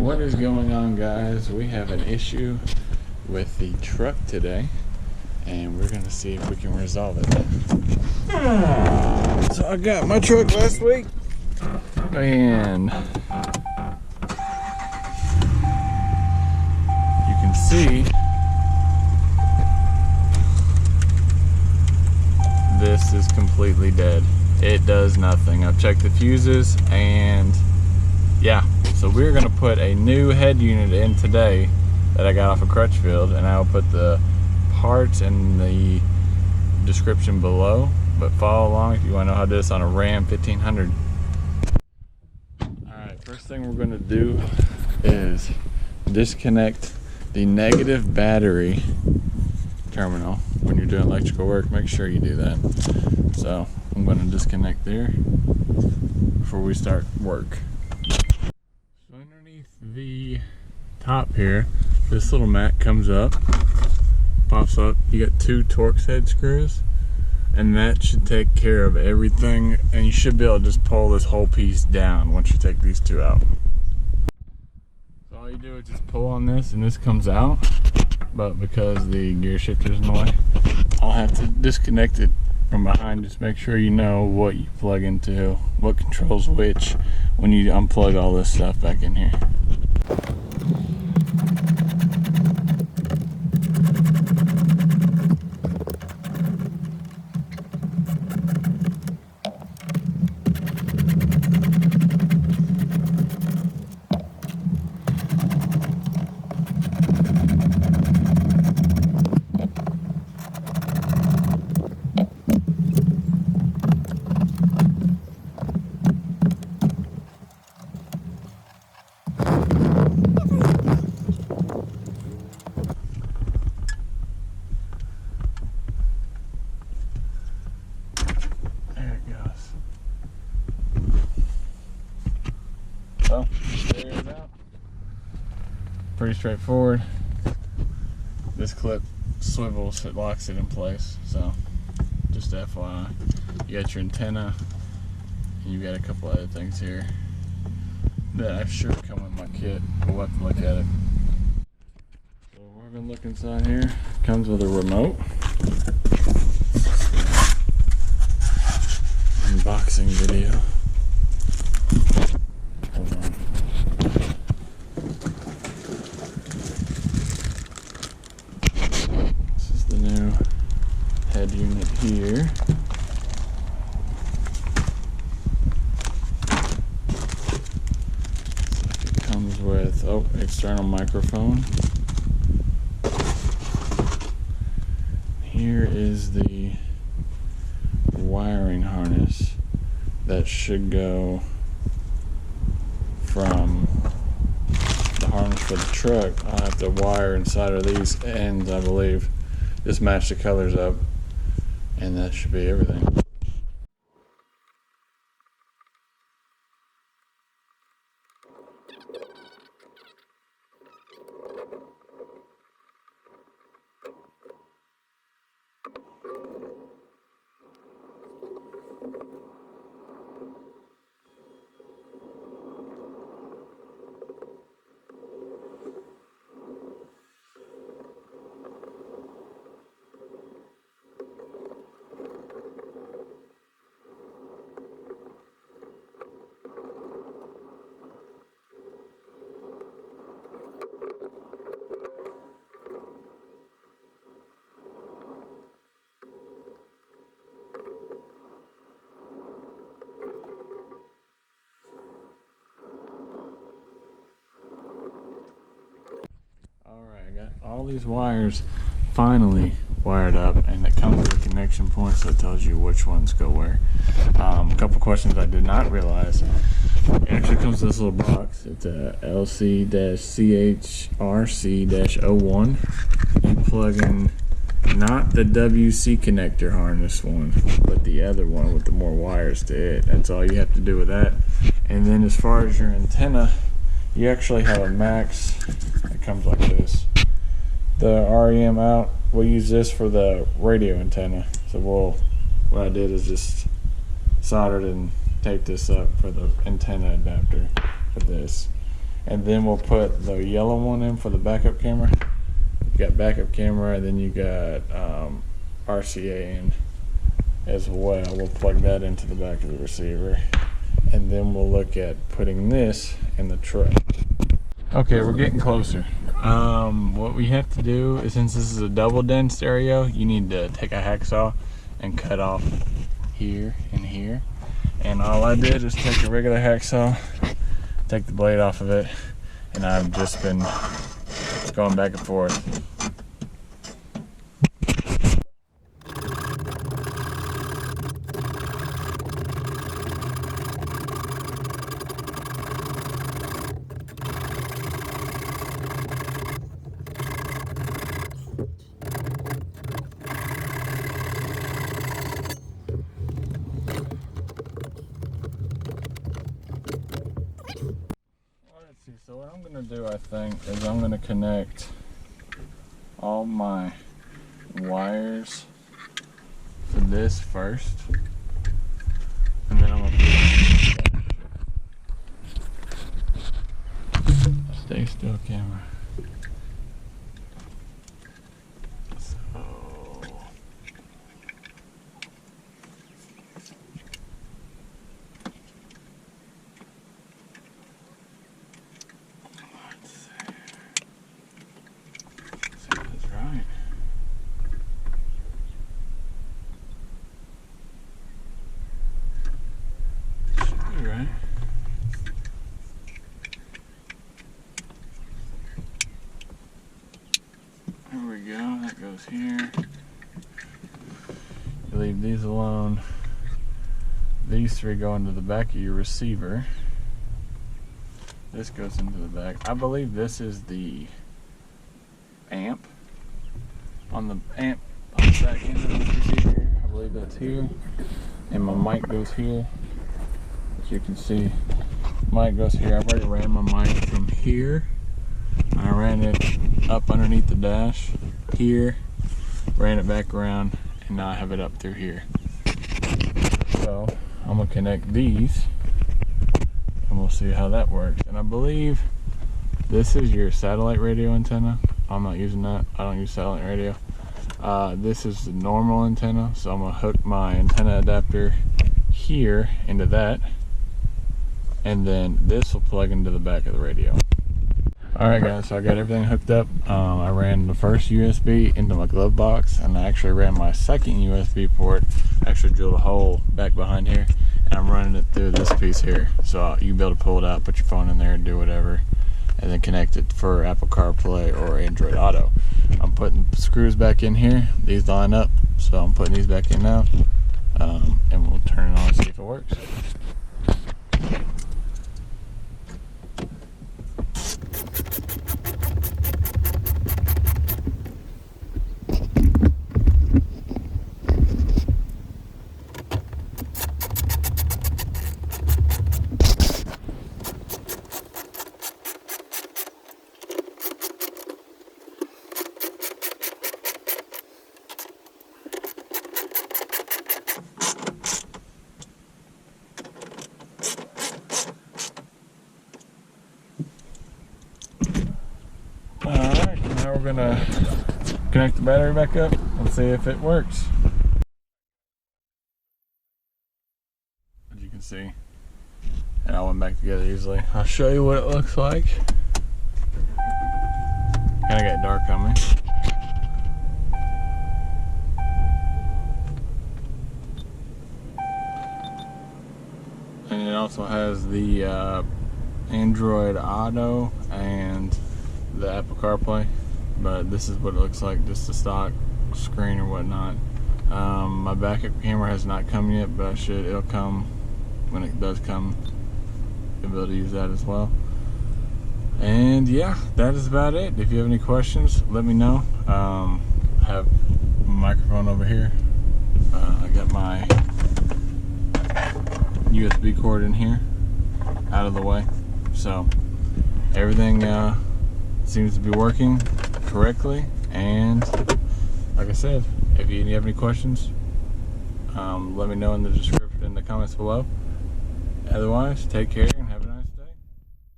What is going on, guys? We have an issue with the truck today, and we're gonna see if we can resolve it. So I got my truck last week, and you can see this is completely dead. It does nothing. I've checked the fuses, and yeah. So we're gonna put a new head unit in today that I got off of Crutchfield, and I'll put the parts in the description below, but follow along if you want to know how to do this on a Ram 1500. Alright, first thing we're gonna do is disconnect the negative battery terminal. When you're doing electrical work, make sure you do that. So I'm gonna disconnect there before we start work. Underneath the top here, this little mat comes up, pops up. You got two Torx head screws, and that should take care of everything, and you should be able to just pull this whole piece down once you take these two out. So all you do is just pull on this and this comes out, but because the gear shifter is in the way, I'll have to disconnect it from behind. Just make sure you know what you plug into, what controls which, when you unplug all this stuff back in here. So, there it is out. Pretty straightforward. This clip swivels, it locks it in place. So, just FYI. You got your antenna, and you got a couple other things here that I'm sure come with my kit. We'll have to look at it. So, we're gonna look inside here. Comes with a remote. Unboxing video. Hold on. This is the new head unit here. It comes with external microphone. Here is the wiring harness that should go from the harness for the truck. I'll have to wire inside of these ends, I believe. Just match the colors up, and that should be everything. Alright, I got all these wires finally wired up, and it comes with a connection point, so it tells you which ones go where. A couple questions I did not realize. It actually comes with this little box. It's a LC-CHRC-01. You plug in not the WC connector harness one, but the other one with the more wires to it. That's all you have to do with that. And then as far as your antenna, you actually have a max. It comes like this. The REM out, we'll use this for the radio antenna. So what I did is just soldered and taped this up for the antenna adapter for this. and then we'll put the yellow one in for the backup camera. You got backup camera, and then you got RCA in as well. We'll plug that into the back of the receiver, and then we'll look at putting this in the truck. Okay, we're getting closer. What we have to do is, since this is a double den stereo, you need to take a hacksaw and cut off here and here. And all I did is take a regular hacksaw, take the blade off of it, and I've just been going back and forth. So what I'm going to do, I think, is I'm going to connect all my wires to this first, and then I'm going to stay still, camera. There we go, that goes here. You leave these alone. These three go into the back of your receiver. This goes into the back. I believe this is the amp. On the amp on the back end of the receiver here. I believe that's here. And my mic goes here. As you can see, mic goes here. I've already ran my mic from here. I ran it up underneath the dash here, ran it back around, and now I have it up through here. So I'm gonna connect these, and we'll see how that works. And I believe this is your satellite radio antenna. I'm not using that. I don't use satellite radio. This is the normal antenna, so I'm gonna hook my antenna adapter here into that, and then this will plug into the back of the radio. Alright guys, so I got everything hooked up. I ran the first USB into my glove box, and I actually ran my second USB port. I actually drilled a hole back behind here, and I'm running it through this piece here. So you'll be able to pull it out, put your phone in there and do whatever, and then connect it for Apple CarPlay or Android Auto. I'm putting screws back in here. These line up, so I'm putting these back in now, and we'll turn it on and see if it works. Now we're gonna connect the battery back up and see if it works. As you can see, and I went back together easily. I'll show you what it looks like. Kinda got dark on me. And it also has the Android Auto and the Apple CarPlay, but this is what it looks like, just the stock screen or whatnot. My backup camera has not come yet, but it'll come when it does come. You'll be able to use that as well. And yeah, that is about it. If you have any questions, let me know. I have my microphone over here. I got my USB cord in here, out of the way. So everything seems to be working correctly. And like I said, if you have any questions, let me know in the description, in the comments below. Otherwise, take care.